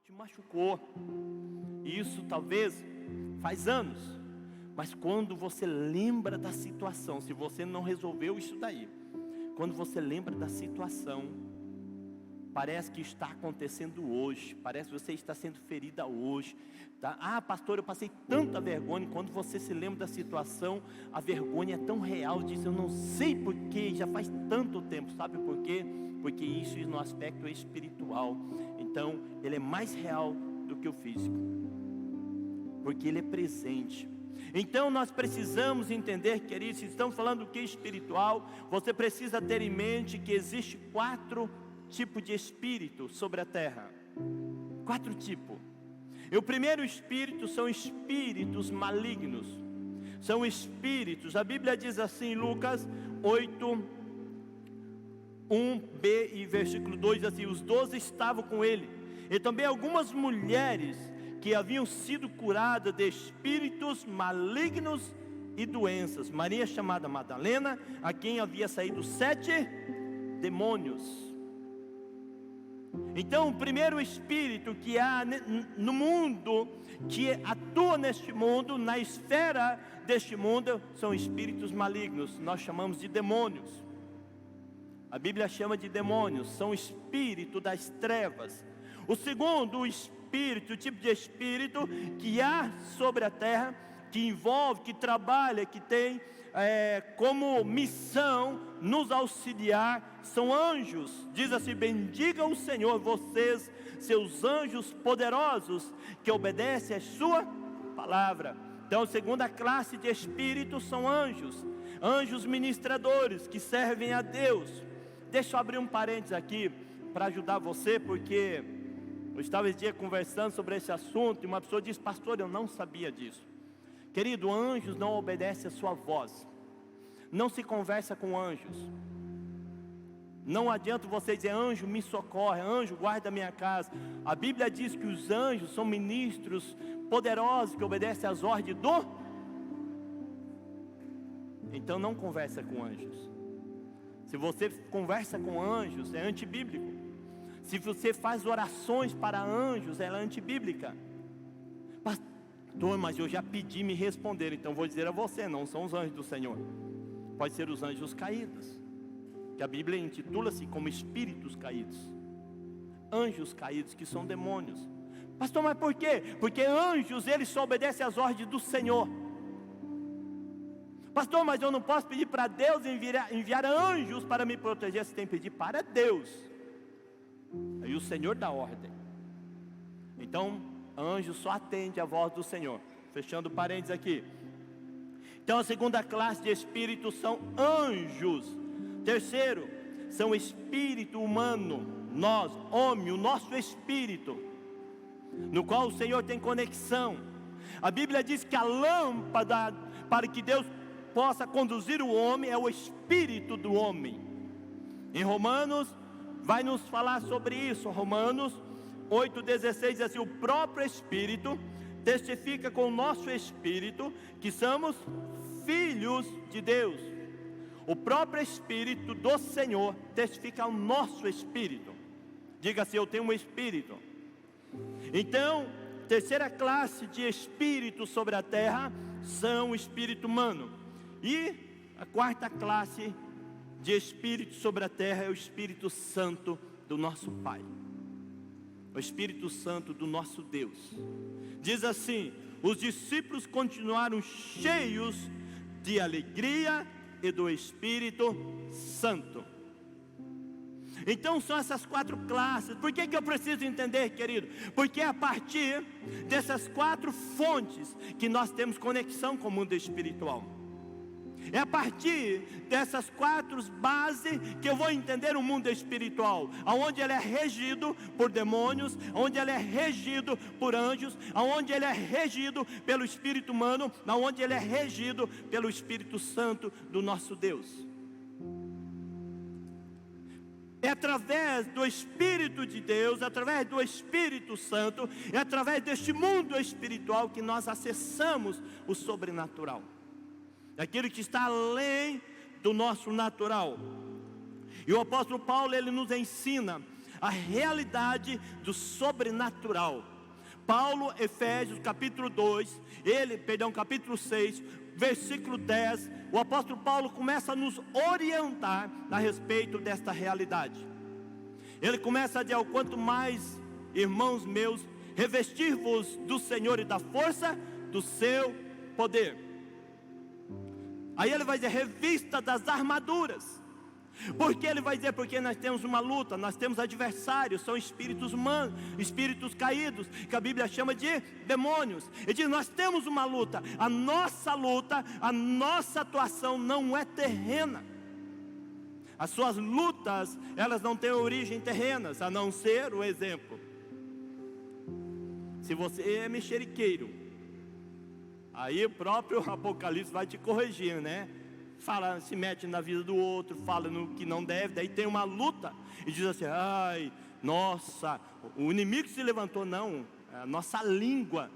te machucou. E isso talvez faz anos. Mas quando você lembra da situação, se você não resolveu isso daí, quando você lembra da situação, parece que está acontecendo hoje, parece que você está sendo ferida hoje, tá? Ah, pastor, eu passei tanta vergonha. Quando você se lembra da situação, a vergonha é tão real, diz, eu não sei porquê, já faz tanto tempo. Sabe por quê? Porque isso no aspecto espiritual. Então, ele é mais real do que o físico, porque ele é presente. Então nós precisamos entender, queridos, se estamos falando do que é espiritual, você precisa ter em mente que existe 4 tipos de espírito sobre a terra. 4 tipos. E o primeiro espírito são espíritos malignos. São espíritos, a Bíblia diz assim em Lucas 8, 1b e versículo 2, assim, os 12 estavam com ele, e também algumas mulheres que haviam sido curadas de espíritos malignos e doenças. Maria chamada Madalena, a quem havia saído 7 demônios. Então o primeiro espírito que há no mundo, que atua neste mundo, na esfera deste mundo, são espíritos malignos. Nós chamamos de demônios. A Bíblia chama de demônios, são espírito das trevas. O segundo espírito, o tipo de espírito que há sobre a terra, que envolve, que trabalha, que tem como missão nos auxiliar, são anjos. Diz assim: bendiga o Senhor, vocês, seus anjos poderosos, que obedecem a sua palavra. Então a segunda classe de espíritos são anjos. Anjos ministradores que servem a Deus. Deixa eu abrir um parênteses aqui para ajudar você, porque eu estava esse dia conversando sobre esse assunto e uma pessoa disse: pastor, eu não sabia disso. Querido, anjos não obedecem a sua voz. Não se conversa com anjos. Não adianta você dizer: anjo me socorre, anjo guarda a minha casa. A Bíblia diz que os anjos são ministros poderosos que obedecem às ordens do... Então não conversa com anjos. Se você conversa com anjos, é antibíblico. Se você faz orações para anjos, ela é antibíblica. Pastor, mas eu já pedi me responder. Então vou dizer a você, não são os anjos do Senhor. Pode ser os anjos caídos, que a Bíblia intitula-se como espíritos caídos. Anjos caídos, que são demônios. Pastor, mas por quê? Porque anjos, eles só obedecem às ordens do Senhor. Pastor, mas eu não posso pedir para Deus enviar anjos para me proteger. Você tem que pedir para Deus. Aí o Senhor dá ordem. Então, anjo só atende a voz do Senhor. Fechando parênteses aqui. Então a segunda classe de espíritos são anjos. Terceiro, são espírito humano. Nós, homem, o nosso espírito, no qual o Senhor tem conexão. A Bíblia diz que a lâmpada para que Deus possa conduzir o homem é o espírito do homem. Em Romanos vai nos falar sobre isso. Romanos 8,16 diz assim: o próprio Espírito testifica com o nosso espírito que somos filhos de Deus. O próprio Espírito do Senhor testifica ao nosso espírito. Diga assim: eu tenho um espírito. Então, terceira classe de espírito sobre a terra são o espírito humano. E a quarta classe de espírito sobre a terra é o Espírito Santo do nosso Pai, o Espírito Santo do nosso Deus. Diz assim: os discípulos continuaram cheios de alegria e do Espírito Santo. Então são essas 4 classes. Por que eu preciso entender, querido? Porque é a partir dessas 4 fontes que nós temos conexão com o mundo espiritual. É a partir dessas 4 bases que eu vou entender o mundo espiritual, aonde ele é regido por demônios, aonde ele é regido por anjos, aonde ele é regido pelo espírito humano, aonde ele é regido pelo Espírito Santo do nosso Deus. É através do Espírito de Deus, através do Espírito Santo, é através deste mundo espiritual que nós acessamos o sobrenatural, aquilo que está além do nosso natural. E o apóstolo Paulo, ele nos ensina a realidade do sobrenatural. Paulo, Efésios capítulo 6, versículo 10, o apóstolo Paulo começa a nos orientar a respeito desta realidade. Ele começa a dizer: ao quanto mais, irmãos meus, revestir-vos do Senhor e da força do seu poder. Aí ele vai dizer: revista das armaduras. Porque ele vai dizer: porque nós temos uma luta, nós temos adversários, são espíritos humanos, espíritos caídos, que a Bíblia chama de demônios. Ele diz: nós temos uma luta, a nossa atuação não é terrena. As suas lutas, elas não têm origem terrenas, a não ser o exemplo. Se você é mexeriqueiro, aí o próprio Apocalipse vai te corrigir, né? Fala, se mete na vida do outro, fala no que não deve, daí tem uma luta, e diz assim: ai, nossa, o inimigo se levantou. Não, é a nossa língua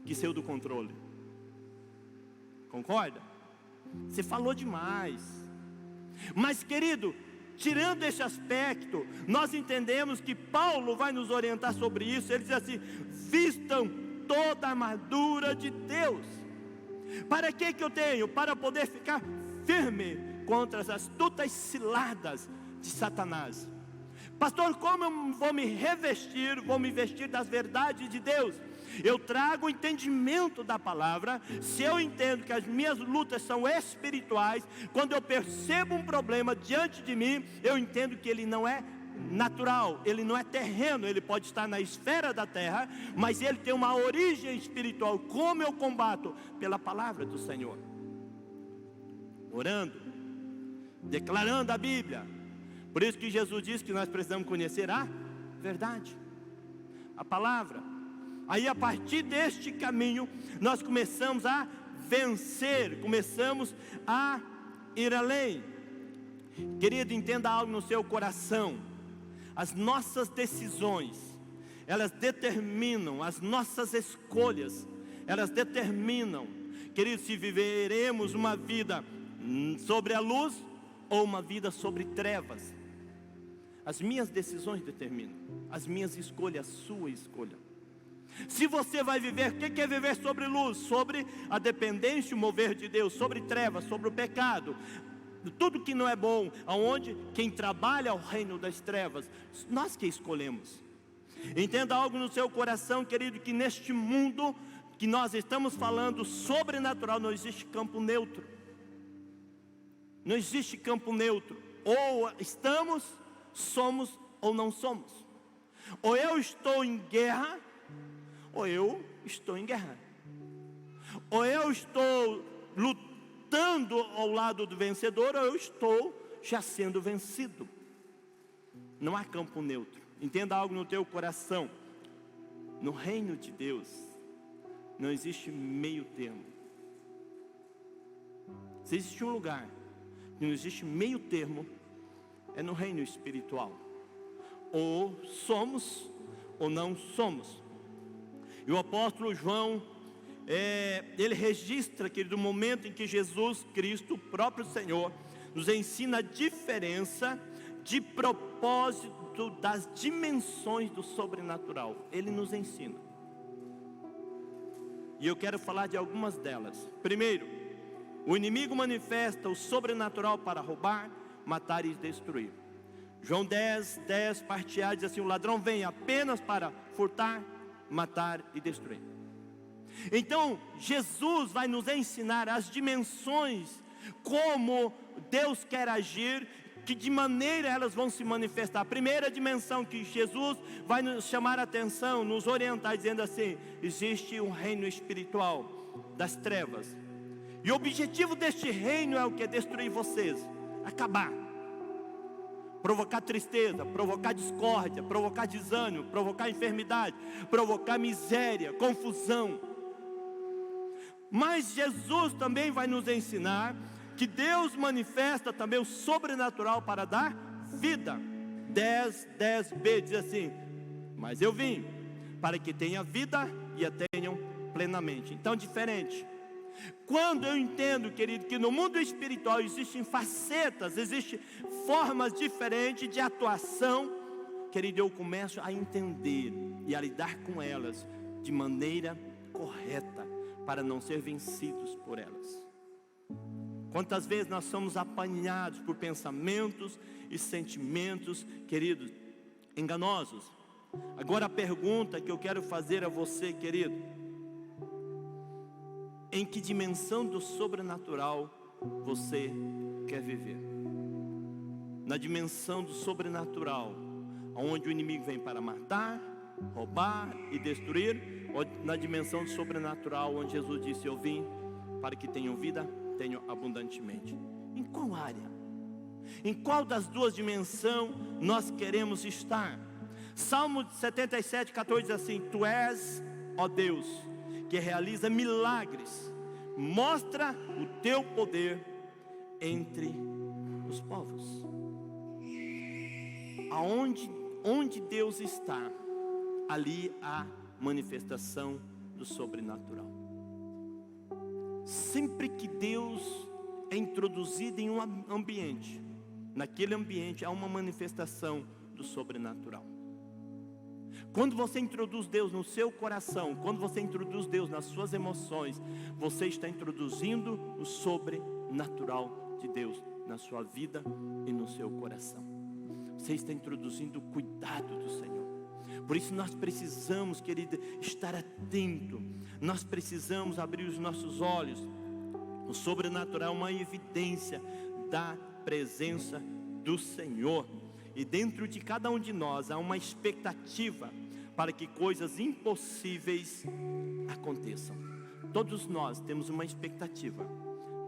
que saiu do controle. Concorda? Você falou demais. Mas, querido, tirando esse aspecto, nós entendemos que Paulo vai nos orientar sobre isso. Ele diz assim: vistam toda a armadura de Deus. Para que eu tenho? Para poder ficar firme contra as astutas ciladas de Satanás. Pastor, como eu vou me revestir? Vou me vestir das verdades de Deus. Eu trago o entendimento da palavra. Se eu entendo que as minhas lutas são espirituais, quando eu percebo um problema diante de mim, eu entendo que ele não é natural, ele não é terreno, ele pode estar na esfera da terra, mas ele tem uma origem espiritual. Como eu combato? Pela palavra do Senhor, orando, declarando a Bíblia. Por isso que Jesus disse que nós precisamos conhecer a verdade, a palavra. Aí, a partir deste caminho, nós começamos a vencer, começamos a ir além. Querido, entenda algo no seu coração: as nossas decisões, elas determinam, as nossas escolhas, elas determinam, querido, se viveremos uma vida sobre a luz ou uma vida sobre trevas. As minhas decisões determinam, as minhas escolhas, a sua escolha. Se você vai viver, o que é viver sobre luz? Sobre a dependência, o mover de Deus, sobre trevas, sobre o pecado, tudo que não é bom, aonde quem trabalha o reino das trevas, nós que escolhemos. Entenda algo no seu coração, querido, que neste mundo que nós estamos falando sobrenatural, não existe campo neutro. Não existe campo neutro. Ou estamos, somos ou não somos. Ou eu estou em guerra, ou eu estou em guerra. Ou eu estou lutando ao lado do vencedor, ou eu estou já sendo vencido. Não há campo neutro. Entenda algo no teu coração: no reino de Deus não existe meio termo. Se existe um lugar que não existe meio termo, é no reino espiritual. Ou somos ou não somos. E o apóstolo João, ele registra, querido, o momento em que Jesus Cristo, o próprio Senhor, nos ensina a diferença de propósito das dimensões do sobrenatural. Ele nos ensina. E eu quero falar de algumas delas. Primeiro, o inimigo manifesta o sobrenatural para roubar, matar e destruir. João 10, parte A, diz assim: o ladrão vem apenas para furtar, matar e destruir. Então, Jesus vai nos ensinar as dimensões, como Deus quer agir, que de maneira elas vão se manifestar. A primeira dimensão que Jesus vai nos chamar a atenção, nos orientar, dizendo assim: existe um reino espiritual das trevas, e o objetivo deste reino é o que? Destruir vocês, acabar, provocar tristeza, provocar discórdia, provocar desânimo, provocar enfermidade, provocar miséria, confusão. Mas Jesus também vai nos ensinar que Deus manifesta também o sobrenatural para dar vida. 10b diz assim: mas eu vim para que tenha vida e a tenham plenamente. Então, diferente. Quando eu entendo, querido, que no mundo espiritual existem facetas, existem formas diferentes de atuação, querido, eu começo a entender e a lidar com elas de maneira correta, para não ser vencidos por elas. Quantas vezes nós somos apanhados por pensamentos e sentimentos, queridos, enganosos. Agora a pergunta que eu quero fazer a você, querido: em que dimensão do sobrenatural você quer viver? Na dimensão do sobrenatural, onde o inimigo vem para matar, roubar e destruir, ou na dimensão do sobrenatural, onde Jesus disse: eu vim para que tenham vida, tenham abundantemente? Em qual área? Em qual das duas dimensões nós queremos estar? Salmo 77:14 diz assim: Tu és, ó Deus, que realiza milagres, mostra o teu poder entre os povos. Onde Deus está, ali há manifestação do sobrenatural. Sempre que Deus é introduzido em um ambiente, naquele ambiente há uma manifestação do sobrenatural. Quando você introduz Deus no seu coração, quando você introduz Deus nas suas emoções, você está introduzindo o sobrenatural de Deus na sua vida e no seu coração. Você está introduzindo o cuidado do Senhor. Por isso nós precisamos, querido, estar atento. Nós precisamos abrir os nossos olhos. O sobrenatural é uma evidência da presença do Senhor. E dentro de cada um de nós há uma expectativa para que coisas impossíveis aconteçam. Todos nós temos uma expectativa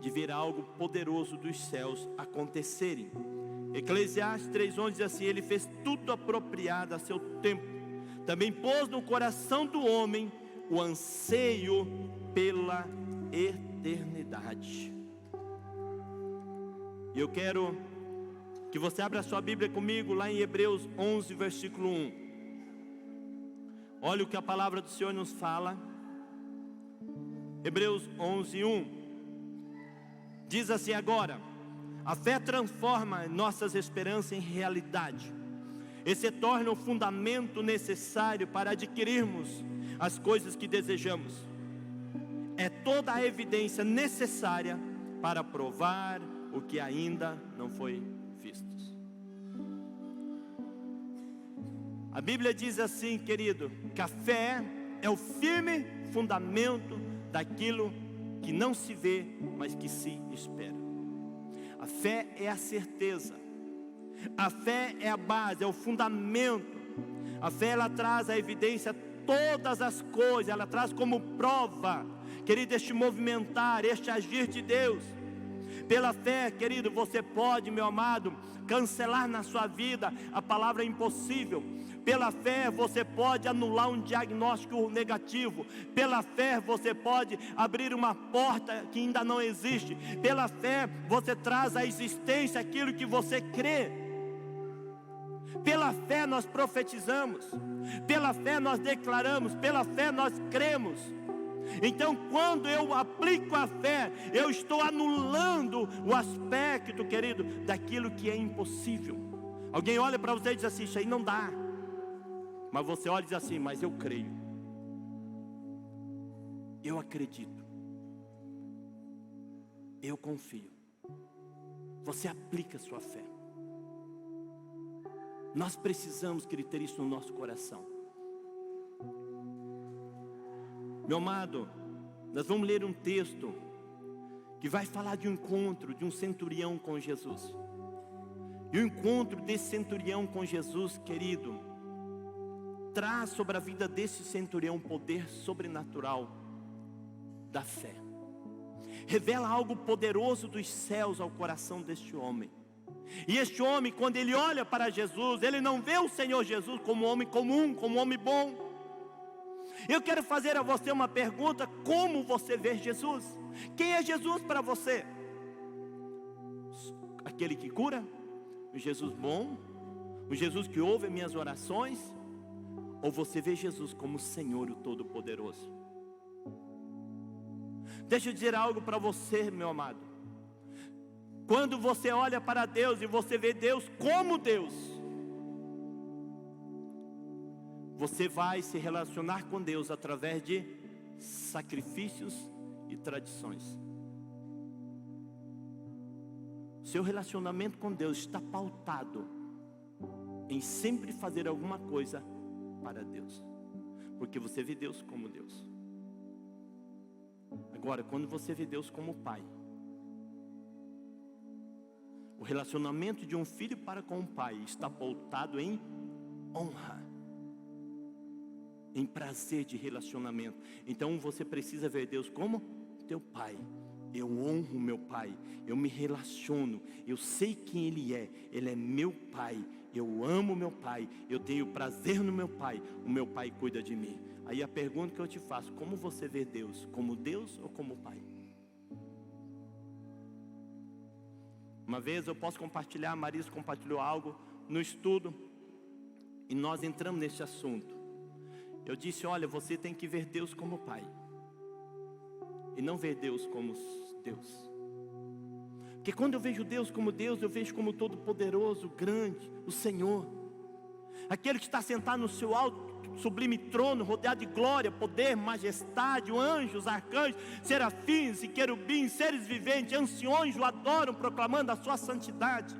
de ver algo poderoso dos céus acontecerem. Eclesiastes 3:11 diz assim: Ele fez tudo apropriado a seu tempo. Também pôs no coração do homem o anseio pela eternidade. E eu quero que você abra a sua Bíblia comigo lá em Hebreus 11, versículo 1. Olha o que a palavra do Senhor nos fala. Hebreus 11, 1. Diz assim: agora, a fé transforma nossas esperanças em realidade. E se torna o fundamento necessário para adquirirmos as coisas que desejamos. É toda a evidência necessária para provar o que ainda não foi visto. A Bíblia diz assim, querido, que a fé é o firme fundamento daquilo que não se vê, mas que se espera. A fé é a certeza. A fé é a base, é o fundamento. A fé, ela traz a evidência, todas as coisas, ela traz como prova, querido, este movimentar, este agir de Deus. Pela fé, querido, você pode, meu amado, cancelar na sua vida a palavra impossível. Pela fé você pode anular um diagnóstico negativo. Pela fé você pode abrir uma porta que ainda não existe. Pela fé você traz à existência aquilo que você crê. Pela fé nós profetizamos. Pela fé nós declaramos. Pela fé nós cremos. Então quando eu aplico a fé, eu estou anulando o aspecto, querido, daquilo que é impossível. Alguém olha para você e diz assim: isso aí não dá. Mas você olha e diz assim: mas eu creio, eu acredito, eu confio. Você aplica a sua fé. Nós precisamos, querido, ter isso no nosso coração. Meu amado, nós vamos ler um texto que vai falar de um encontro de um centurião com Jesus. E o encontro desse centurião com Jesus, querido, traz sobre a vida desse centurião poder sobrenatural da fé. Revela algo poderoso dos céus ao coração deste homem. E este homem, quando ele olha para Jesus, ele não vê o Senhor Jesus como um homem comum, como um homem bom. Eu quero fazer a você uma pergunta: como você vê Jesus? Quem é Jesus para você? Aquele que cura? O Jesus bom? O Jesus que ouve minhas orações? Ou você vê Jesus como o Senhor, o Todo-Poderoso? Deixa eu dizer algo para você, meu amado. Quando você olha para Deus e você vê Deus como Deus, você vai se relacionar com Deus através de sacrifícios e tradições. Seu relacionamento com Deus está pautado em sempre fazer alguma coisa para Deus, porque você vê Deus como Deus. Agora, quando você vê Deus como Pai, o relacionamento de um filho para com o pai está pautado em honra, em prazer de relacionamento. Então você precisa ver Deus como teu pai. Eu honro meu pai, eu me relaciono, eu sei quem ele é meu pai, eu amo meu pai, eu tenho prazer no meu pai, o meu pai cuida de mim. Aí a pergunta que eu te faço: como você vê Deus? Como Deus ou como pai? Uma vez eu posso compartilhar, a Marisa compartilhou algo no estudo, e nós entramos nesse assunto. Eu disse: olha, você tem que ver Deus como pai, e não ver Deus como Deus. Porque quando eu vejo Deus como Deus, eu vejo como todo poderoso, grande, o Senhor, aquele que está sentado no seu alto, sublime trono, rodeado de glória, poder, majestade, anjos, arcanjos, serafins e querubins, seres viventes, anciões o adoram, proclamando a sua santidade.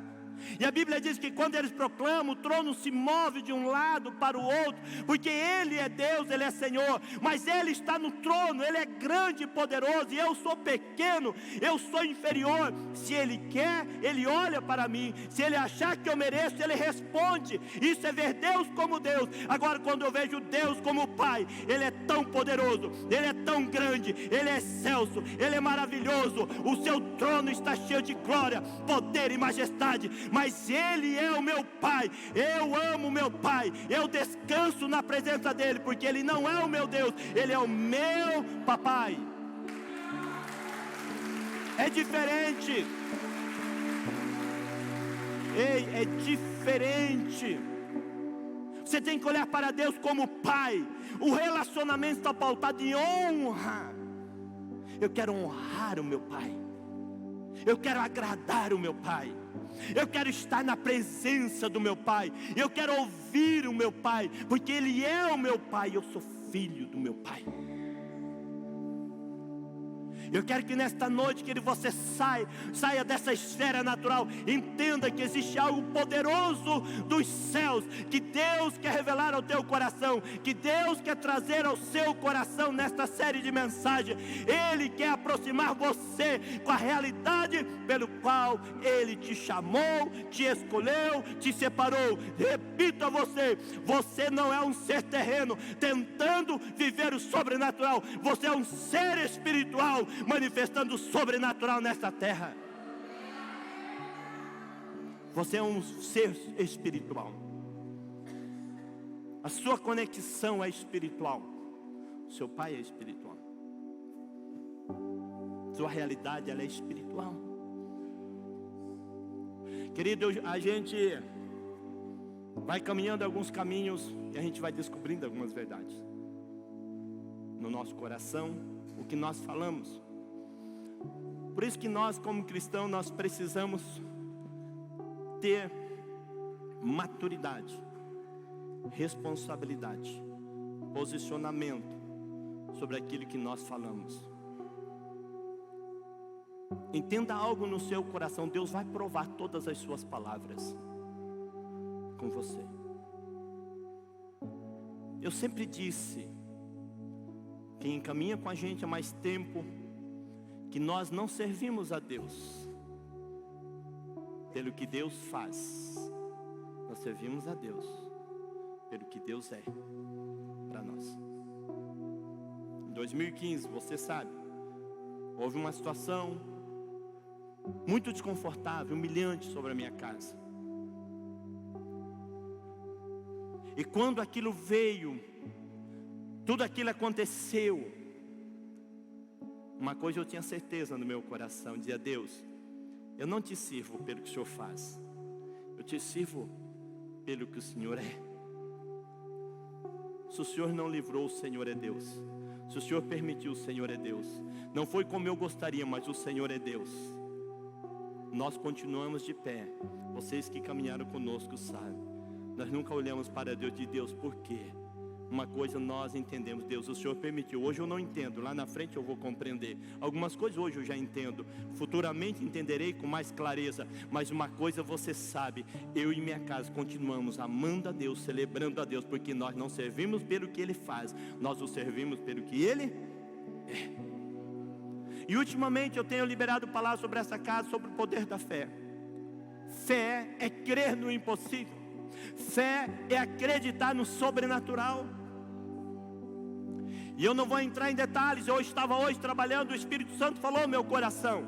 E a Bíblia diz que quando eles proclamam, o trono se move de um lado para o outro, porque Ele é Deus, Ele é Senhor, mas Ele está no trono, Ele é grande e poderoso, e eu sou pequeno, eu sou inferior. Se Ele quer, Ele olha para mim, se Ele achar que eu mereço, Ele responde. Isso é ver Deus como Deus. Agora, quando eu vejo Deus como Pai, Ele é tão poderoso, Ele é tão grande, Ele é excelso, Ele é maravilhoso, o seu trono está cheio de glória, poder e majestade. Mas Ele é o meu Pai, eu amo meu Pai, eu descanso na presença dEle, porque Ele não é o meu Deus, Ele é o meu papai. É diferente. Ei, é diferente. Você tem que olhar para Deus como Pai. O relacionamento está pautado em honra. Eu quero honrar o meu Pai, eu quero agradar o meu Pai, eu quero estar na presença do meu Pai, eu quero ouvir o meu Pai, porque Ele é o meu Pai, eu sou filho do meu Pai. Eu quero que nesta noite, que você saia dessa esfera natural, entenda que existe algo poderoso dos céus, que Deus quer revelar ao teu coração, que Deus quer trazer ao seu coração nesta série de mensagens. Ele quer aproximar você com a realidade pelo qual Ele te chamou, te escolheu, te separou. Repito a você: você não é um ser terreno tentando viver o sobrenatural, você é um ser espiritual manifestando o sobrenatural nesta terra. Você é um ser espiritual. A sua conexão é espiritual. O seu pai é espiritual. Sua realidade, ela é espiritual. Querido, a gente vai caminhando alguns caminhos e a gente vai descobrindo algumas verdades no nosso coração, o que nós falamos. Por isso que nós, como cristãos, nós precisamos ter maturidade, responsabilidade, posicionamento sobre aquilo que nós falamos. Entenda algo no seu coração: Deus vai provar todas as suas palavras com você. Eu sempre disse, quem caminha com a gente há mais tempo, que nós não servimos a Deus pelo que Deus faz, nós servimos a Deus pelo que Deus é para nós. Em 2015, você sabe, houve uma situação muito desconfortável, humilhante sobre a minha casa. E quando aquilo veio, tudo aquilo aconteceu, uma coisa eu tinha certeza no meu coração: dizia: Deus, eu não te sirvo pelo que o Senhor faz, eu te sirvo pelo que o Senhor é. Se o Senhor não livrou, o Senhor é Deus. Se o Senhor permitiu, o Senhor é Deus. Não foi como eu gostaria, mas o Senhor é Deus. Nós continuamos de pé. Vocês que caminharam conosco sabem, nós nunca olhamos para Deus de Deus, por quê? uma coisa nós entendemos: Deus, o Senhor permitiu, hoje eu não entendo, lá na frente eu vou compreender. Algumas coisas hoje eu já entendo, futuramente entenderei com mais clareza. Mas uma coisa você sabe: eu e minha casa continuamos amando a Deus, celebrando a Deus, porque nós não servimos pelo que Ele faz, nós o servimos pelo que Ele é. E ultimamente eu tenho liberado palavras sobre essa casa, sobre o poder da fé. Fé é crer no impossível. Fé é acreditar no sobrenatural. E eu não vou entrar em detalhes. Eu estava hoje trabalhando, o Espírito Santo falou ao meu coração,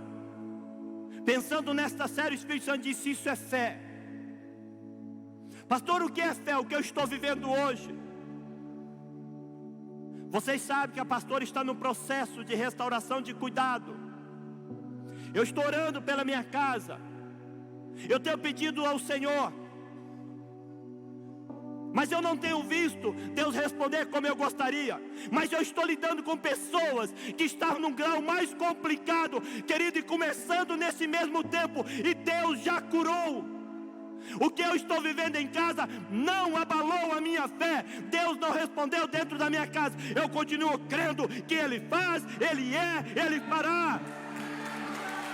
pensando nesta série, o Espírito Santo disse: isso é fé. Pastor, o que é fé? O que eu estou vivendo hoje. Vocês sabem que a pastora está no processo de restauração de cuidado. Eu estou orando pela minha casa. Eu tenho pedido ao Senhor, mas eu não tenho visto Deus responder como eu gostaria. Mas eu estou lidando com pessoas que estão num grau mais complicado, querido, e começando nesse mesmo tempo, e Deus já curou. O que eu estou vivendo em casa não abalou a minha fé. Deus não respondeu dentro da minha casa. Eu continuo crendo que Ele faz, Ele é, Ele fará.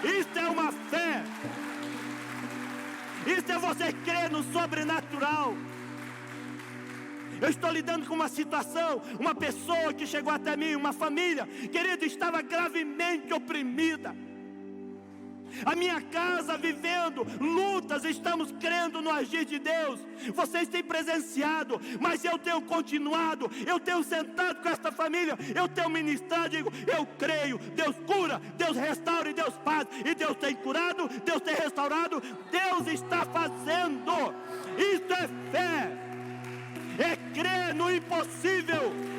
Isso é uma fé. Isso é você crer no sobrenatural. Eu estou lidando com uma situação, uma pessoa que chegou até mim, uma família, querido, estava gravemente oprimida. A minha casa vivendo lutas, estamos crendo no agir de Deus. Vocês têm presenciado, mas eu tenho continuado, eu tenho sentado com esta família, eu tenho ministrado, digo, eu creio, Deus cura, Deus restaura e Deus faz. E Deus tem curado, Deus tem restaurado, Deus está fazendo. Isso é fé, é crer no impossível.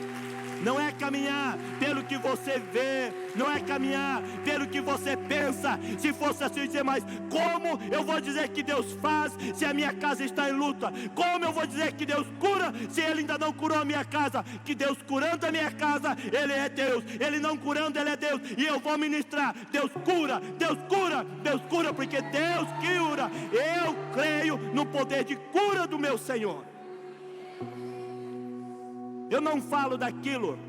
Não é caminhar pelo que você vê, não é caminhar pelo que você pensa. Se fosse assim, dizer, mas como eu vou dizer que Deus faz se a minha casa está em luta? Como eu vou dizer que Deus cura se Ele ainda não curou a minha casa? Que Deus curando a minha casa, Ele é Deus. Ele não curando, Ele é Deus. E eu vou ministrar: Deus cura, Deus cura, Deus cura, porque Deus cura. Eu creio no poder de cura do meu Senhor. Eu não falo daquilo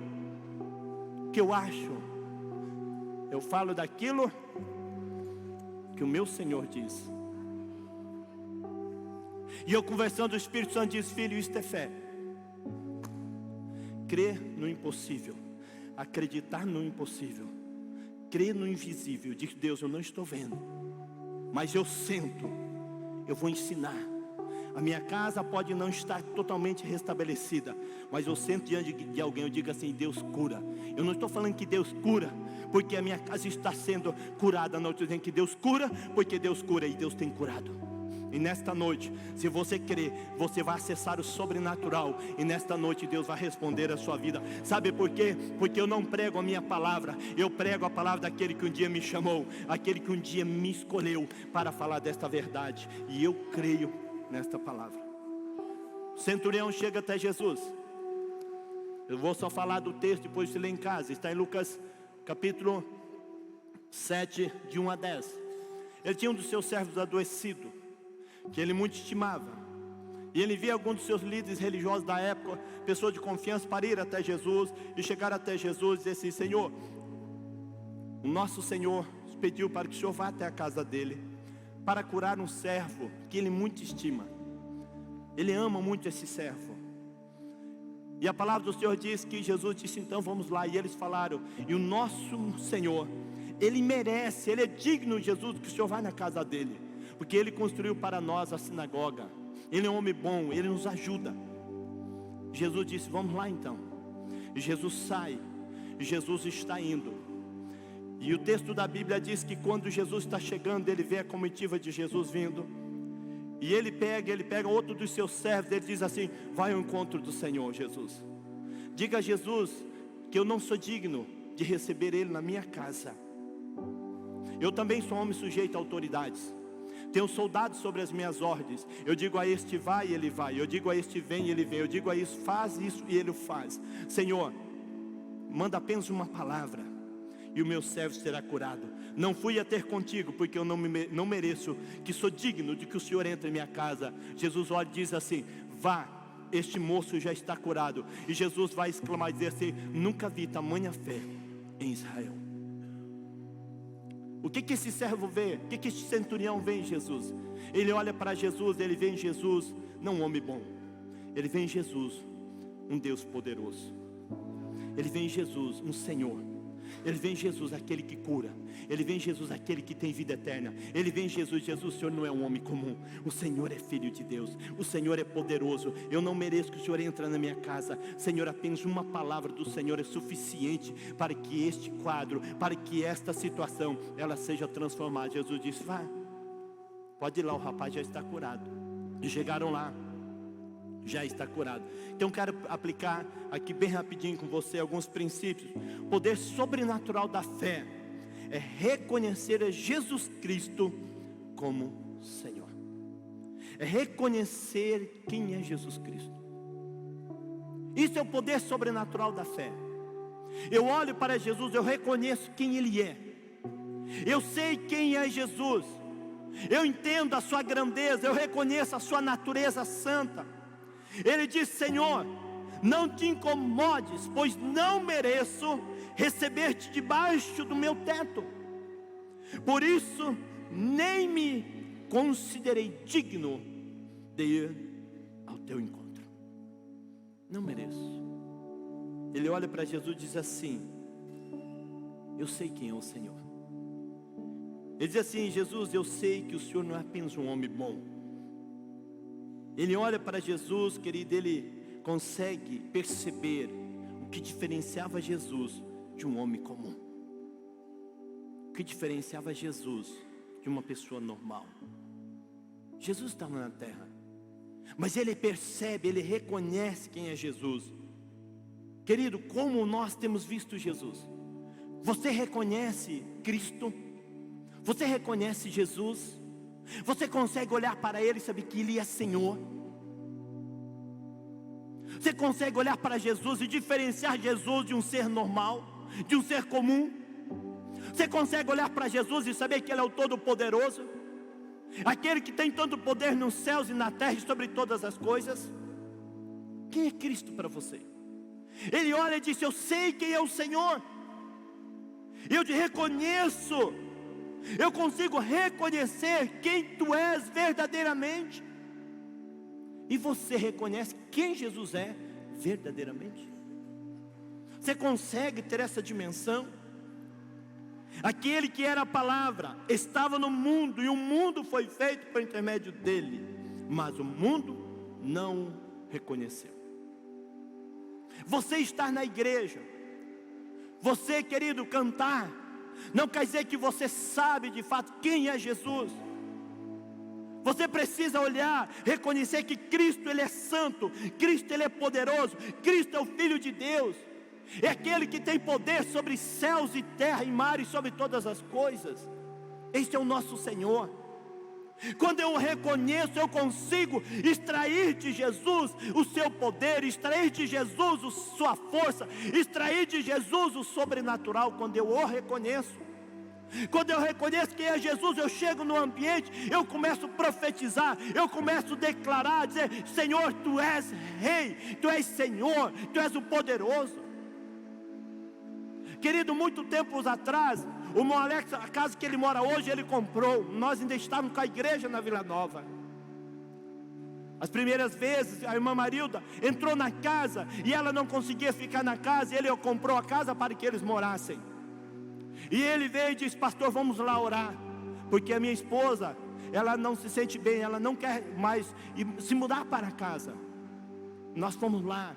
que eu acho, eu falo daquilo que o meu Senhor diz. E eu conversando, o Espírito Santo diz: filho, isto é fé. Crer no impossível, acreditar no impossível, crer no invisível. Diz: Deus, eu não estou vendo, mas eu sinto, eu vou ensinar. A minha casa pode não estar totalmente restabelecida, mas eu sento diante de alguém, eu digo assim: Deus cura. Eu não estou falando que Deus cura porque a minha casa está sendo curada, não, estou dizendo que Deus cura porque Deus cura, e Deus tem curado. E nesta noite, se você crer, você vai acessar o sobrenatural, e nesta noite Deus vai responder a sua vida. Sabe por quê? Porque eu não prego a minha palavra, eu prego a palavra daquele que um dia me chamou, aquele que um dia me escolheu para falar desta verdade, e eu creio nesta palavra. O centurião chega até Jesus. Eu vou só falar do texto, depois se lê em casa. Está em Lucas capítulo 7, de 1 a 10. Ele tinha um dos seus servos adoecido, que ele muito estimava. E ele via alguns dos seus líderes religiosos da época, pessoas de confiança, para ir até Jesus. E chegar até Jesus e dizer assim: Senhor, o nosso Senhor pediu para que o Senhor vá até a casa dele, para curar um servo que ele muito estima. Ele ama muito esse servo. E a palavra do Senhor diz que Jesus disse: então vamos lá. E eles falaram: e o nosso Senhor, Ele merece, Ele é digno, Jesus, que o Senhor vá na casa dele, porque Ele construiu para nós a sinagoga. Ele é um homem bom, Ele nos ajuda. Jesus disse: vamos lá então. E Jesus sai, e Jesus está indo. E o texto da Bíblia diz que quando Jesus está chegando, ele vê a comitiva de Jesus vindo, e ele pega outro dos seus servos, ele diz assim: vai ao encontro do Senhor, Jesus. Diga a Jesus que eu não sou digno de receber Ele na minha casa. Eu também sou homem sujeito a autoridades, tenho soldados sobre as minhas ordens. Eu digo a este vai e ele vai, eu digo a este vem e ele vem, eu digo a isso faz isso e ele o faz. Senhor, manda apenas uma palavra e o meu servo será curado. Não fui a ter contigo porque eu não mereço, que sou digno de que o Senhor entre em minha casa. Jesus olha e diz assim: vá, este moço já está curado. E Jesus vai exclamar e dizer assim: nunca vi tamanha fé em Israel. O que esse servo vê? O que esse centurião vê em Jesus? Ele olha para Jesus, ele vê em Jesus não um homem bom, ele vê em Jesus um Deus poderoso. Ele vê em Jesus um Senhor. Ele vê em Jesus aquele que cura. Ele vê em Jesus aquele que tem vida eterna. Ele vê em Jesus: Jesus, o Senhor não é um homem comum. O Senhor é Filho de Deus. O Senhor é poderoso. Eu não mereço que o Senhor entre na minha casa. Senhor, apenas uma palavra do Senhor é suficiente para que este quadro, para que esta situação, ela seja transformada. Jesus disse: vá, pode ir lá, o rapaz já está curado. E chegaram lá, já está curado. Então quero aplicar aqui bem rapidinho com você alguns princípios. O poder sobrenatural da fé é reconhecer a Jesus Cristo como Senhor. É reconhecer quem é Jesus Cristo. Isso é o poder sobrenatural da fé. Eu olho para Jesus, eu reconheço quem Ele é. Eu sei quem é Jesus. Eu entendo a sua grandeza, eu reconheço a sua natureza santa. Ele diz: Senhor, não te incomodes, pois não mereço receber-te debaixo do meu teto. Por isso, nem me considerei digno de ir ao teu encontro. Não mereço. Ele olha para Jesus e diz assim: eu sei quem é o Senhor. Ele diz assim: Jesus, eu sei que o Senhor não é apenas um homem bom. Ele olha para Jesus, querido, ele consegue perceber o que diferenciava Jesus de um homem comum. O que diferenciava Jesus de uma pessoa normal. Jesus estava na terra, mas ele percebe, ele reconhece quem é Jesus. Querido, como nós temos visto Jesus? Você reconhece Cristo? Você reconhece Jesus? Você consegue olhar para Ele e saber que Ele é Senhor? Você consegue olhar para Jesus e diferenciar Jesus de um ser normal, de um ser comum? Você consegue olhar para Jesus e saber que Ele é o Todo-Poderoso, aquele que tem tanto poder nos céus e na terra e sobre todas as coisas? Quem é Cristo para você? Ele olha e diz: eu sei quem é o Senhor. Eu te reconheço. Eu consigo reconhecer quem tu és verdadeiramente. E você reconhece quem Jesus é verdadeiramente? Você consegue ter essa dimensão? Aquele que era a palavra estava no mundo, e o mundo foi feito por intermédio dele, mas o mundo não reconheceu. Você estar na igreja, você, querido, cantar, não quer dizer que você sabe de fato quem é Jesus. Você precisa olhar, reconhecer que Cristo, Ele é santo, Cristo, Ele é poderoso, Cristo é o Filho de Deus, é aquele que tem poder sobre céus e terra e mares, sobre todas as coisas. Este é o nosso Senhor. Quando eu o reconheço, eu consigo extrair de Jesus o seu poder, extrair de Jesus a sua força, extrair de Jesus o sobrenatural. Quando eu o reconheço, quando eu reconheço quem é Jesus, eu chego no ambiente, eu começo a profetizar, eu começo a declarar, dizer: Senhor, Tu és Rei, Tu és Senhor, Tu és o poderoso. Querido, muito tempos atrás, o irmão Alex, a casa que ele mora hoje, ele comprou. Nós ainda estávamos com a igreja na Vila Nova. As primeiras vezes, a irmã Marilda entrou na casa e ela não conseguia ficar na casa, e ele comprou a casa para que eles morassem. E ele veio e disse: pastor, vamos lá orar, porque a minha esposa, ela não se sente bem, ela não quer mais se mudar para casa. Nós fomos lá,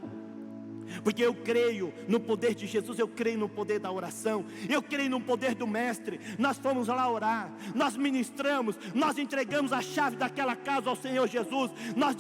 porque eu creio no poder de Jesus, eu creio no poder da oração, eu creio no poder do Mestre. Nós fomos lá orar, nós ministramos, nós entregamos a chave daquela casa ao Senhor Jesus. Nós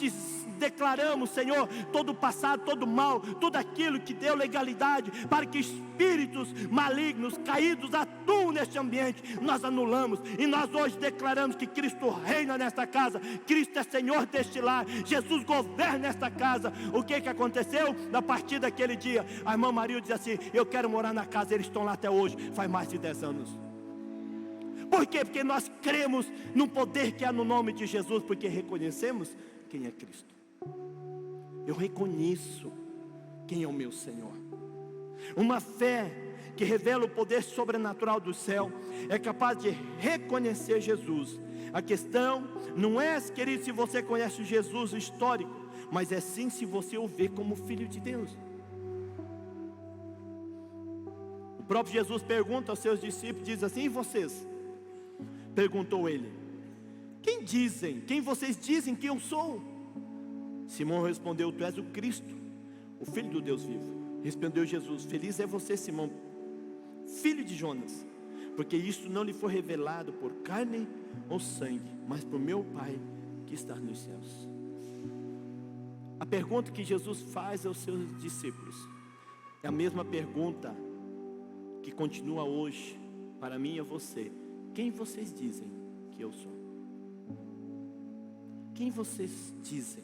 declaramos, Senhor, todo o passado, todo o mal, tudo aquilo que deu legalidade para que espíritos malignos, caídos, atuem neste ambiente, nós anulamos. E nós hoje declaramos que Cristo reina nesta casa, Cristo é Senhor deste lar, Jesus governa nesta casa. O que aconteceu? A partir daquele dia, a irmã Maria diz assim: eu quero morar na casa. Eles estão lá até hoje, faz mais de 10 anos. Por quê? Porque nós cremos no poder que há no nome de Jesus, porque reconhecemos quem é Cristo. eu reconheço quem é o meu Senhor. Uma fé que revela o poder sobrenatural do céu é capaz de reconhecer Jesus. A questão não é, querido, se você conhece o Jesus histórico, mas é sim se você o vê como Filho de Deus. O próprio Jesus pergunta aos seus discípulos, diz assim: e vocês? Perguntou ele: quem vocês dizem que eu sou? Simão respondeu: tu és o Cristo, o Filho do Deus vivo. Respondeu Jesus: feliz é você, Simão, filho de Jonas, porque isto não lhe foi revelado por carne ou sangue, mas por meu Pai que está nos céus. A pergunta que Jesus faz aos seus discípulos é a mesma pergunta que continua hoje para mim e a você: quem vocês dizem que eu sou? Quem vocês dizem?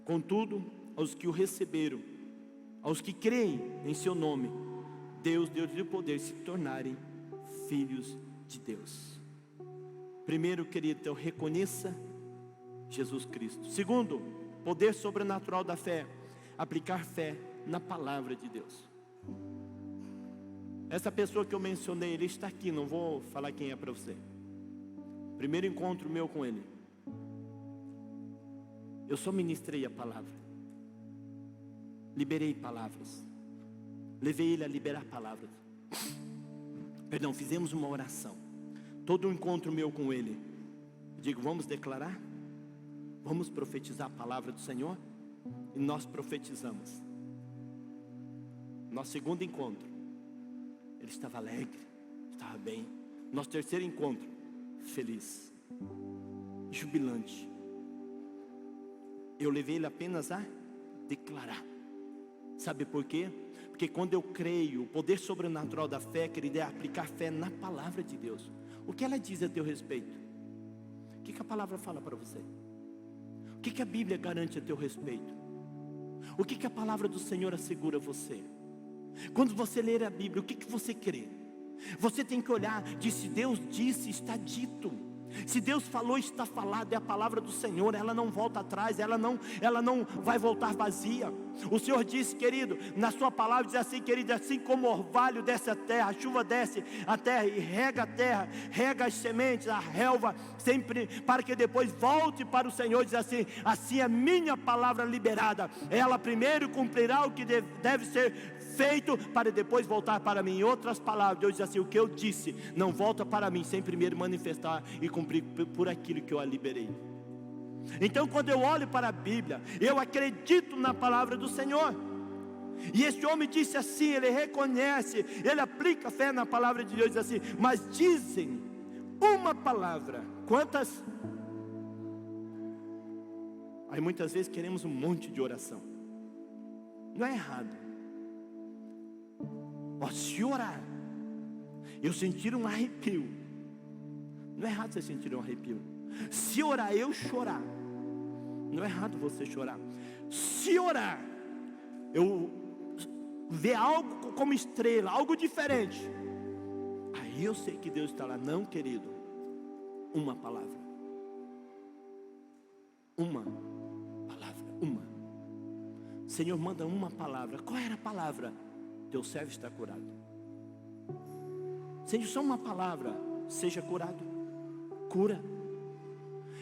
Contudo, aos que o receberam, aos que creem em seu nome, Deus deu-lhe o poder de se tornarem filhos de Deus. Primeiro, querido, então reconheça Jesus Cristo. Segundo, poder sobrenatural da fé, aplicar fé na palavra de Deus. Essa pessoa que eu mencionei, ele está aqui, não vou falar quem é para você. Primeiro encontro meu com ele, eu só ministrei a palavra, liberei palavras, levei ele a liberar palavras. Perdão, fizemos uma oração. Todo encontro meu com ele, eu digo: vamos declarar? Vamos profetizar a palavra do Senhor? E nós profetizamos. Nosso segundo encontro, ele estava alegre, estava bem. Nosso terceiro encontro, feliz, jubilante. Eu levei ele apenas a declarar. Sabe por quê? Porque quando eu creio, o poder sobrenatural da fé, querido, é aplicar fé na palavra de Deus. O que ela diz a teu respeito? O que a palavra fala para você? O que a Bíblia garante a teu respeito? O que a palavra do Senhor assegura a você? Quando você ler a Bíblia, o que você crê? Você tem que olhar, se Deus disse, está dito. Se Deus falou, está falado, é a palavra do Senhor, ela não volta atrás, ela não vai voltar vazia. O Senhor disse, querido, na sua palavra diz assim, querido: assim como o orvalho desce a terra, a chuva desce a terra e rega a terra, rega as sementes, a relva, sempre para que depois volte para o Senhor. Diz assim: assim a minha palavra liberada, ela primeiro cumprirá o que deve ser feito, para depois voltar para mim. Em outras palavras, Deus diz assim: o que eu disse não volta para mim sem primeiro manifestar e cumprir por aquilo que eu a liberei. Então, quando eu olho para a Bíblia, eu acredito na palavra do Senhor. E esse homem disse assim, ele reconhece, ele aplica fé na palavra de Deus, diz assim: mas dizem uma palavra. Quantas? Aí muitas vezes queremos um monte de oração. Não é errado. Se orar, eu sentir um arrepio, não é errado você sentir um arrepio. Se orar, eu chorar, não é errado você chorar. Se orar, eu ver algo como estrela, algo diferente, aí eu sei que Deus está lá. Não, querido, uma palavra, Senhor, manda uma palavra. Qual era a palavra? Teu servo está curado. Senhor, só uma palavra: seja curado. Cura.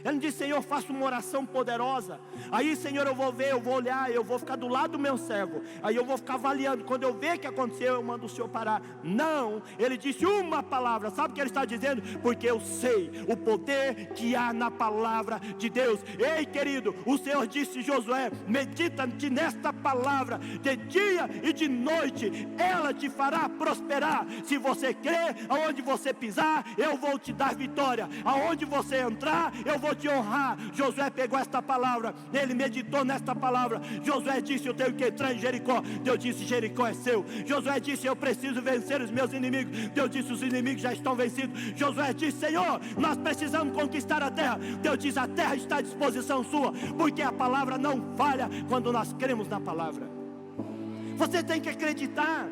Ele disse: Senhor, faça uma oração poderosa. Aí, Senhor, eu vou ver, eu vou olhar, eu vou ficar do lado do meu servo. Aí eu vou ficar avaliando. Quando eu ver o que aconteceu, eu mando o Senhor parar. Não, ele disse uma palavra. Sabe o que ele está dizendo? Porque eu sei o poder que há na palavra de Deus. Ei, querido, o Senhor disse: Josué, medita-te nesta palavra de dia e de noite, ela te fará prosperar. Se você crer, aonde você pisar, eu vou te dar vitória. Aonde você entrar, eu vou te honrar. Josué pegou esta palavra, ele meditou nesta palavra. Josué disse: eu tenho que entrar em Jericó. Deus disse: Jericó é seu. Josué disse: eu preciso vencer os meus inimigos. Deus disse: os inimigos já estão vencidos. Josué disse: Senhor, nós precisamos conquistar a terra. Deus diz: a terra está à disposição sua, porque a palavra não falha quando nós cremos na palavra. Você tem que acreditar.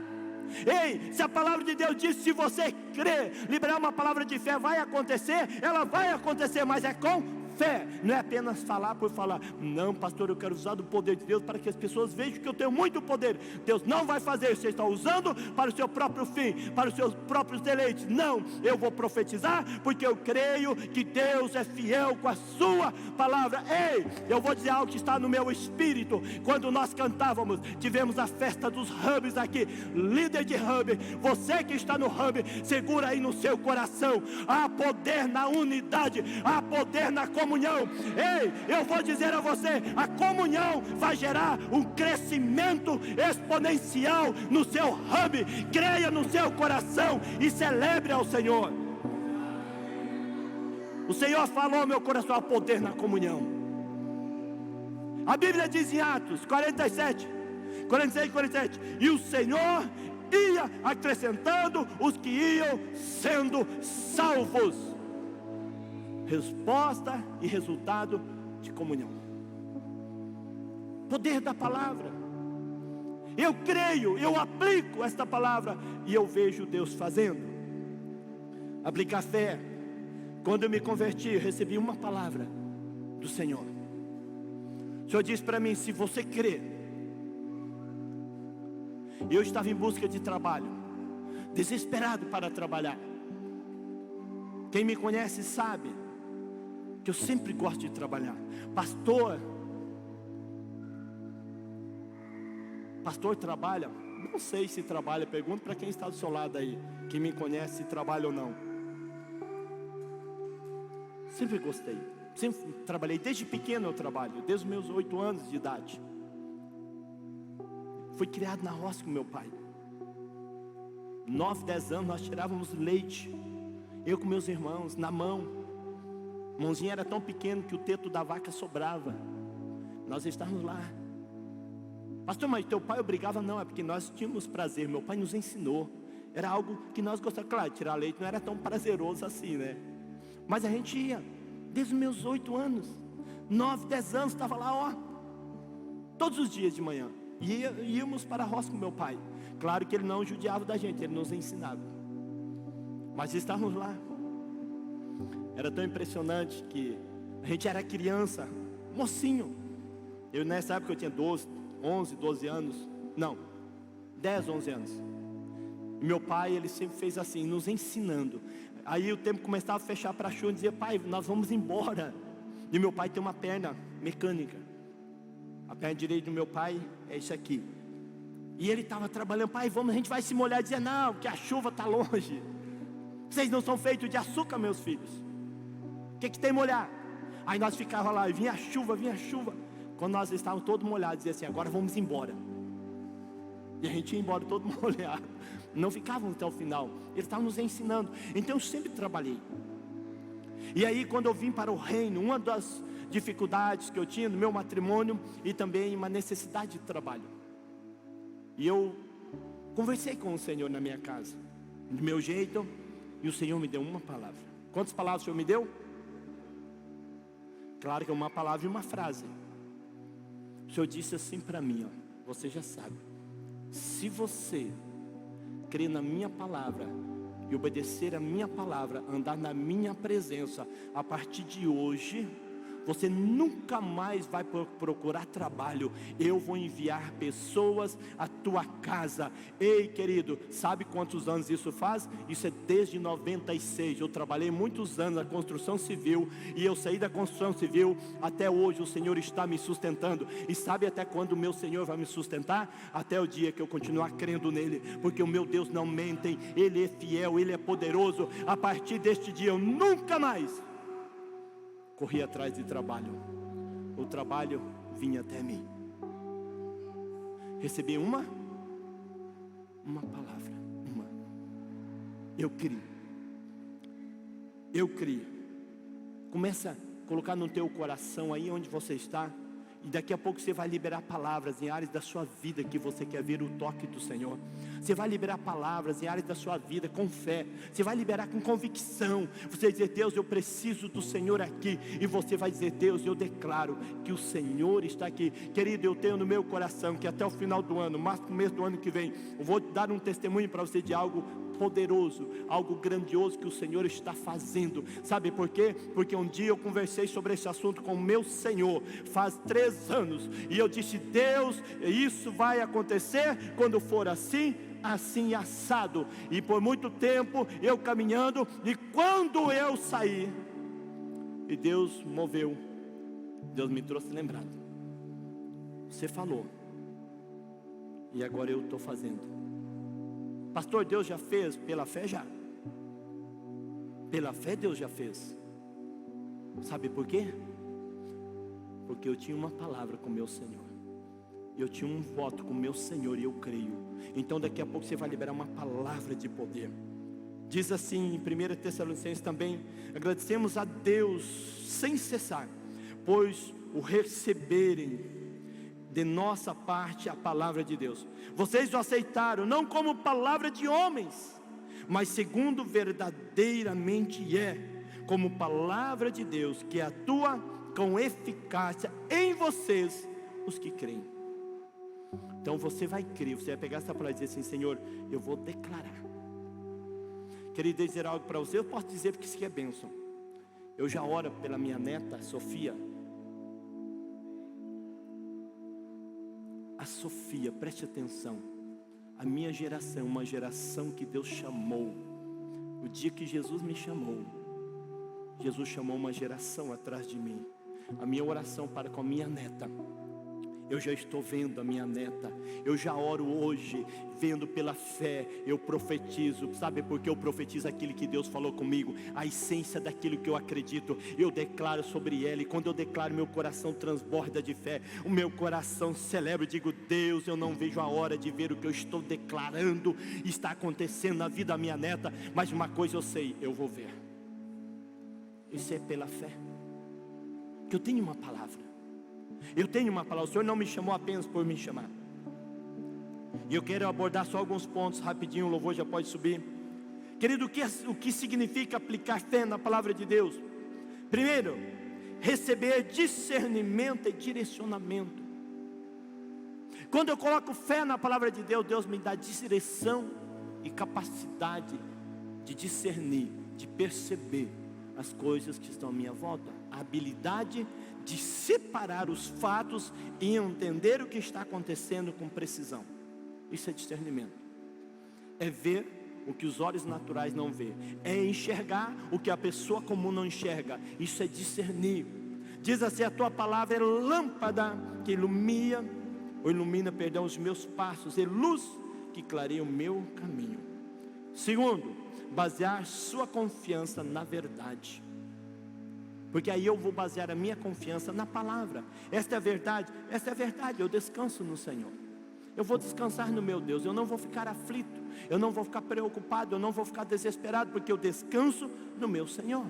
Ei, se a palavra de Deus diz, se você crer, liberar uma palavra de fé, vai acontecer, ela vai acontecer, mas é com Fé não é apenas falar por falar. Não, pastor, eu quero usar do poder de Deus para que as pessoas vejam que eu tenho muito poder. Deus não vai fazer, você está usando para o seu próprio fim, para os seus próprios deleites. Não, eu vou profetizar porque eu creio que Deus é fiel com a sua palavra. Ei, eu vou dizer algo que está no meu espírito. Quando nós cantávamos, tivemos a festa dos hubs aqui. Líder de hub, você que está no hub, segura aí no seu coração. Há poder na unidade, há poder na comunhão. Ei, eu vou dizer a você, a comunhão vai gerar um crescimento exponencial no seu hub. Creia no seu coração e celebre ao Senhor. O Senhor falou ao meu coração, há poder na comunhão. A Bíblia diz em Atos 46, 47, e o Senhor ia acrescentando os que iam sendo salvos. Resposta e resultado de comunhão. Poder da palavra. Eu creio, eu aplico esta palavra e eu vejo Deus fazendo. Aplicar fé. Quando eu me converti, eu recebi uma palavra do Senhor. O Senhor disse para mim, se você crer. Eu estava em busca de trabalho, desesperado para trabalhar. Quem me conhece sabe que eu sempre gosto de trabalhar. Pastor trabalha? Não sei se trabalha, pergunto para quem está do seu lado aí, quem me conhece se trabalha ou não. Sempre gostei, sempre trabalhei, desde pequeno eu trabalho, desde os meus 8 anos de idade. Fui criado na roça com meu pai. 9, 10 anos nós tirávamos leite, eu com meus irmãos, na mão. O mãozinho era tão pequeno que o teto da vaca sobrava. Nós estávamos lá. Pastor, mas teu pai obrigava? Não, é porque nós tínhamos prazer, meu pai nos ensinou. Era algo que nós gostávamos. Claro, tirar leite não era tão prazeroso assim, né? Mas a gente ia, desde os meus 8 anos, 9, 10 anos, estava lá, ó, todos os dias de manhã. Íamos para a roça com meu pai. Claro que ele não judiava da gente, ele nos ensinava. Mas estávamos lá. Era tão impressionante que a gente era criança, mocinho. Eu nessa época eu tinha 11, 12 anos. Não, 10, 11 anos. E meu pai, ele sempre fez assim, nos ensinando. Aí o tempo começava a fechar para a chuva e dizia, pai, nós vamos embora. E meu pai tem uma perna mecânica. A perna direita do meu pai é isso aqui. E ele estava trabalhando, pai, vamos, a gente vai se molhar. Dizia, não, que a chuva está longe. Vocês não são feitos de açúcar, meus filhos. O que tem molhar? Aí nós ficávamos lá, e vinha a chuva. Quando nós estávamos todos molhados, dizia assim, agora vamos embora. E a gente ia embora todo molhado. Não ficávamos até o final. Ele estava nos ensinando. Então eu sempre trabalhei. E aí quando eu vim para o reino, uma das dificuldades que eu tinha no meu matrimônio e também uma necessidade de trabalho. E eu conversei com o Senhor na minha casa, do meu jeito, e o Senhor me deu uma palavra. Quantas palavras o Senhor me deu? Claro que é uma palavra e uma frase. O Senhor disse assim para mim, ó, você já sabe. Se você crer na minha palavra e obedecer a minha palavra, andar na minha presença, a partir de hoje, você nunca mais vai procurar trabalho. Eu vou enviar pessoas à tua casa. Ei, querido, sabe quantos anos isso faz? Isso é desde 96. Eu trabalhei muitos anos na construção civil, e eu saí da construção civil, até hoje o Senhor está me sustentando. E sabe até quando o meu Senhor vai me sustentar? Até o dia que eu continuar crendo nele, porque o meu Deus não mente, Ele é fiel, Ele é poderoso. A partir deste dia eu nunca mais corri atrás de trabalho. O trabalho vinha até mim. Recebi uma palavra, Eu criei. Começa a colocar no teu coração aí onde você está. E daqui a pouco você vai liberar palavras em áreas da sua vida que você quer ver o toque do Senhor. Você vai liberar palavras em áreas da sua vida com fé. Você vai liberar com convicção. Você vai dizer, Deus, eu preciso do Senhor aqui. E você vai dizer, Deus, eu declaro que o Senhor está aqui. Querido, eu tenho no meu coração que até o final do ano, mais no começo do ano que vem, eu vou dar um testemunho para você de algo poderoso, algo grandioso que o Senhor está fazendo. Sabe por quê? Porque um dia eu conversei sobre esse assunto com o meu Senhor, faz 3 anos, e eu disse: Deus, isso vai acontecer quando for assim, assim assado. E por muito tempo eu caminhando, e quando eu saí, e Deus moveu, Deus me trouxe lembrado: você falou, e agora eu estou fazendo. Pastor, Deus já fez? Pela fé já. Pela fé Deus já fez. Sabe por quê? Porque eu tinha uma palavra com o meu Senhor, eu tinha um voto com o meu Senhor, e eu creio. Então daqui a pouco você vai liberar uma palavra de poder. Diz assim em 1 Tessalonicenses também: agradecemos a Deus sem cessar, pois o receberem de nossa parte a palavra de Deus. Vocês o aceitaram não como palavra de homens, mas segundo verdadeiramente é, como palavra de Deus, que atua com eficácia em vocês, os que creem. Então você vai crer, você vai pegar essa palavra e dizer assim: Senhor, eu vou declarar. Queria dizer algo para você, eu posso dizer porque isso aqui é bênção. Eu já oro pela minha neta, Sofia. A Sofia, preste atenção, a minha geração, uma geração que Deus chamou. O dia que Jesus me chamou, Jesus chamou uma geração atrás de mim. A minha oração para com a minha neta, eu já estou vendo a minha neta, eu já oro hoje, vendo pela fé, eu profetizo. Sabe por que eu profetizo? Aquilo que Deus falou comigo, a essência daquilo que eu acredito, eu declaro sobre ela. E quando eu declaro, meu coração transborda de fé, o meu coração celebra. Eu digo: Deus, eu não vejo a hora de ver o que eu estou declarando está acontecendo na vida da minha neta. Mas uma coisa eu sei, eu vou ver. Isso é pela fé, que eu tenho uma palavra. Eu tenho uma palavra, o Senhor não me chamou apenas por me chamar. E eu quero abordar só alguns pontos rapidinho, o louvor já pode subir. Querido, o que significa aplicar fé na palavra de Deus? Primeiro, receber discernimento e direcionamento. Quando eu coloco fé na palavra de Deus, Deus me dá direção e capacidade de discernir, de perceber as coisas que estão à minha volta, a habilidade de separar os fatos e entender o que está acontecendo com precisão. Isso é discernimento. É ver o que os olhos naturais não vê, é enxergar o que a pessoa comum não enxerga. Isso é discernir. Diz assim: a tua palavra é lâmpada que ilumina os meus passos, e luz que clareia o meu caminho. Segundo, basear sua confiança na verdade. Porque aí eu vou basear a minha confiança na palavra. Esta é a verdade, eu descanso no Senhor. Eu vou descansar no meu Deus, eu não vou ficar aflito, eu não vou ficar preocupado, eu não vou ficar desesperado, porque eu descanso no meu Senhor.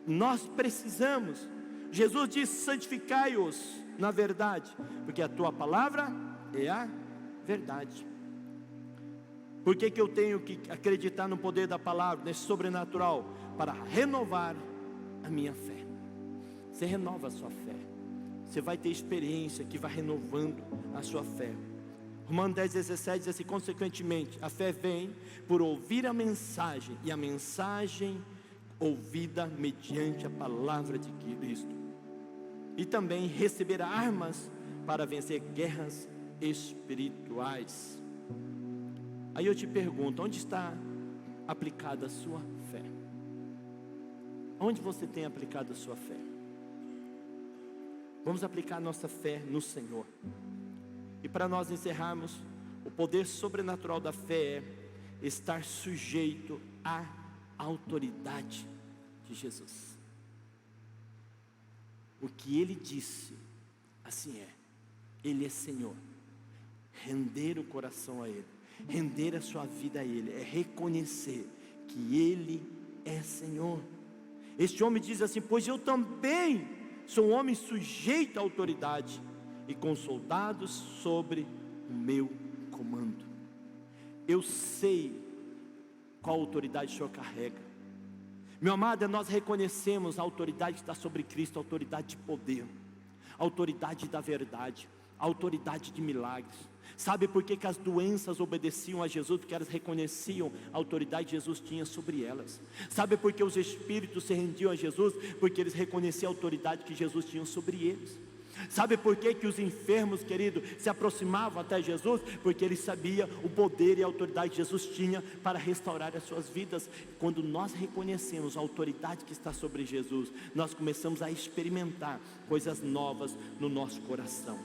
Nós precisamos, Jesus disse: santificai-os na verdade, porque a tua palavra é a verdade. Por que eu tenho que acreditar no poder da palavra, nesse sobrenatural? Para renovar a minha fé. Você renova a sua fé, você vai ter experiência que vai renovando a sua fé. Romanos 10:17 diz assim: consequentemente, a fé vem por ouvir a mensagem, e a mensagem ouvida mediante a palavra de Cristo. E também receber armas para vencer guerras espirituais. Aí eu te pergunto: onde está aplicada a sua fé? Onde você tem aplicado a sua fé? Vamos aplicar a nossa fé no Senhor. E para nós encerrarmos, o poder sobrenatural da fé é estar sujeito à autoridade de Jesus. O que Ele disse, assim é. Ele é Senhor. Render o coração a Ele, render a sua vida a Ele, é reconhecer que Ele é Senhor. Este homem diz assim: pois eu também sou um homem sujeito à autoridade, e com soldados sobre o meu comando. Eu sei qual autoridade o Senhor carrega. Meu amado, nós reconhecemos a autoridade que está sobre Cristo, a autoridade de poder, a autoridade da verdade, a autoridade de milagres. Sabe por que as doenças obedeciam a Jesus? Porque elas reconheciam a autoridade que Jesus tinha sobre elas. Sabe por que os espíritos se rendiam a Jesus? Porque eles reconheciam a autoridade que Jesus tinha sobre eles. Sabe por que os enfermos, querido, se aproximavam até Jesus? Porque eles sabiam o poder e a autoridade que Jesus tinha para restaurar as suas vidas. Quando nós reconhecemos a autoridade que está sobre Jesus, nós começamos a experimentar coisas novas no nosso coração.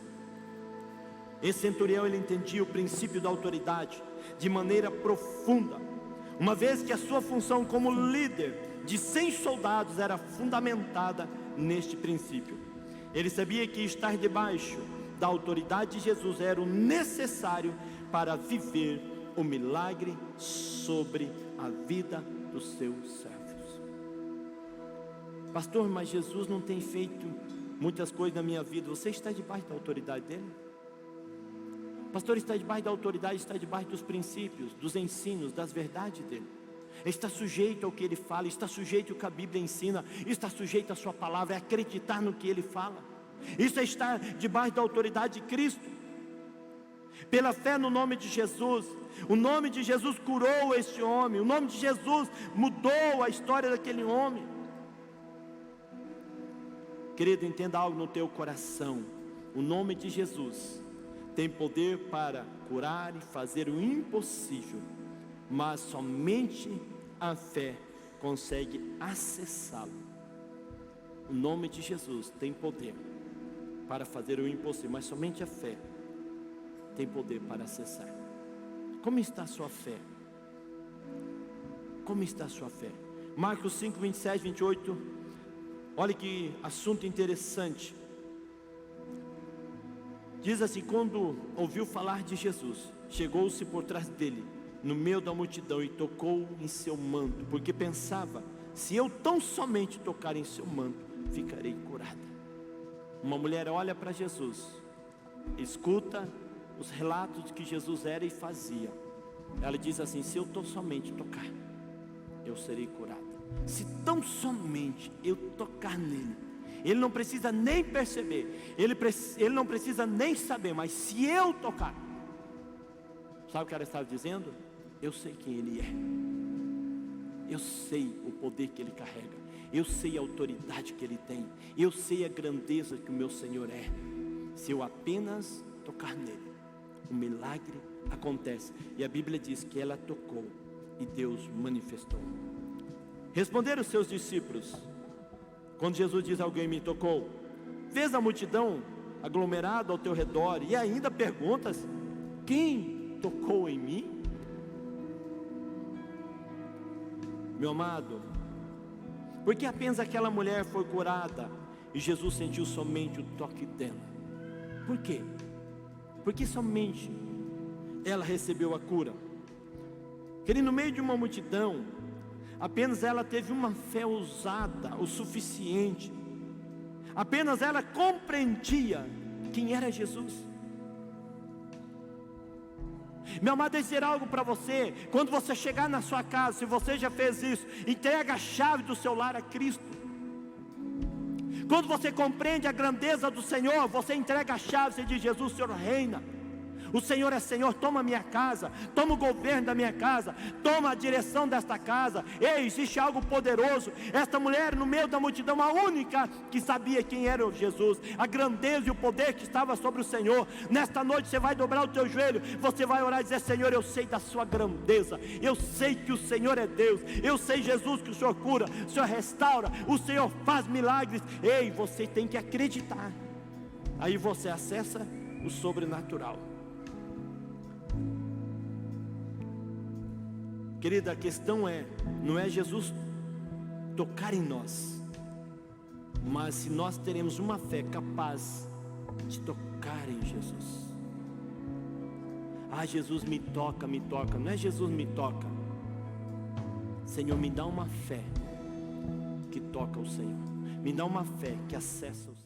Esse centurião, ele entendia o princípio da autoridade de maneira profunda, uma vez que a sua função como líder de 100 soldados era fundamentada neste princípio. Ele sabia que estar debaixo da autoridade de Jesus era o necessário para viver o milagre sobre a vida dos seus servos. Pastor, mas Jesus não tem feito muitas coisas na minha vida. Você está debaixo da autoridade dele? Pastor, está debaixo da autoridade, está debaixo dos princípios, dos ensinos, das verdades dele. Está sujeito ao que ele fala, está sujeito ao que a Bíblia ensina, está sujeito à sua palavra, é acreditar no que ele fala. Isso é estar debaixo da autoridade de Cristo. Pela fé no nome de Jesus. O nome de Jesus curou este homem, o nome de Jesus mudou a história daquele homem. Querido, entenda algo no teu coração. O nome de Jesus tem poder para curar e fazer o impossível, mas somente a fé consegue acessá-lo. O nome de Jesus tem poder para fazer o impossível, mas somente a fé tem poder para acessar. Como está a sua fé? Como está a sua fé? Marcos 5, 27, 28. Olha que assunto interessante. Diz assim: quando ouviu falar de Jesus, chegou-se por trás dele, no meio da multidão, e tocou em seu manto, porque pensava: se eu tão somente tocar em seu manto, ficarei curada. Uma mulher olha para Jesus, escuta os relatos de que Jesus era e fazia. Ela diz assim: se eu tão somente tocar, eu serei curada. Se tão somente eu tocar nele, ele não precisa nem perceber, ele não precisa nem saber, mas se eu tocar, sabe o que ela estava dizendo? Eu sei quem ele é, eu sei o poder que ele carrega, eu sei a autoridade que ele tem, eu sei a grandeza que o meu Senhor é. Se eu apenas tocar nele, o milagre acontece. E a Bíblia diz que ela tocou e Deus manifestou. Responderam os seus discípulos, quando Jesus diz: alguém me tocou. Vês a multidão aglomerada ao teu redor e ainda perguntas: quem tocou em mim? Meu amado, porque apenas aquela mulher foi curada e Jesus sentiu somente o toque dela? Por quê? Porque somente ela recebeu a cura. Querido, no meio de uma multidão, apenas ela teve uma fé ousada o suficiente. Apenas ela compreendia quem era Jesus. Meu amado, deixa eu dizer algo para você. Quando você chegar na sua casa, se você já fez isso, entrega a chave do seu lar a Cristo. Quando você compreende a grandeza do Senhor, você entrega a chave e diz: Jesus, o Senhor reina. O Senhor é Senhor, toma a minha casa, toma o governo da minha casa, toma a direção desta casa. Ei, existe algo poderoso. Esta mulher no meio da multidão, a única que sabia quem era Jesus, a grandeza e o poder que estava sobre o Senhor. Nesta noite você vai dobrar o teu joelho, você vai orar e dizer: Senhor, eu sei da sua grandeza, eu sei que o Senhor é Deus, eu sei, Jesus, que o Senhor cura, o Senhor restaura, o Senhor faz milagres. Ei, você tem que acreditar. Aí você acessa o sobrenatural. Querida, a questão não é Jesus tocar em nós, mas se nós teremos uma fé capaz de tocar em Jesus. Ah, Jesus me toca, não é Jesus me toca. Senhor, me dá uma fé que toca o Senhor, me dá uma fé que acessa o Senhor.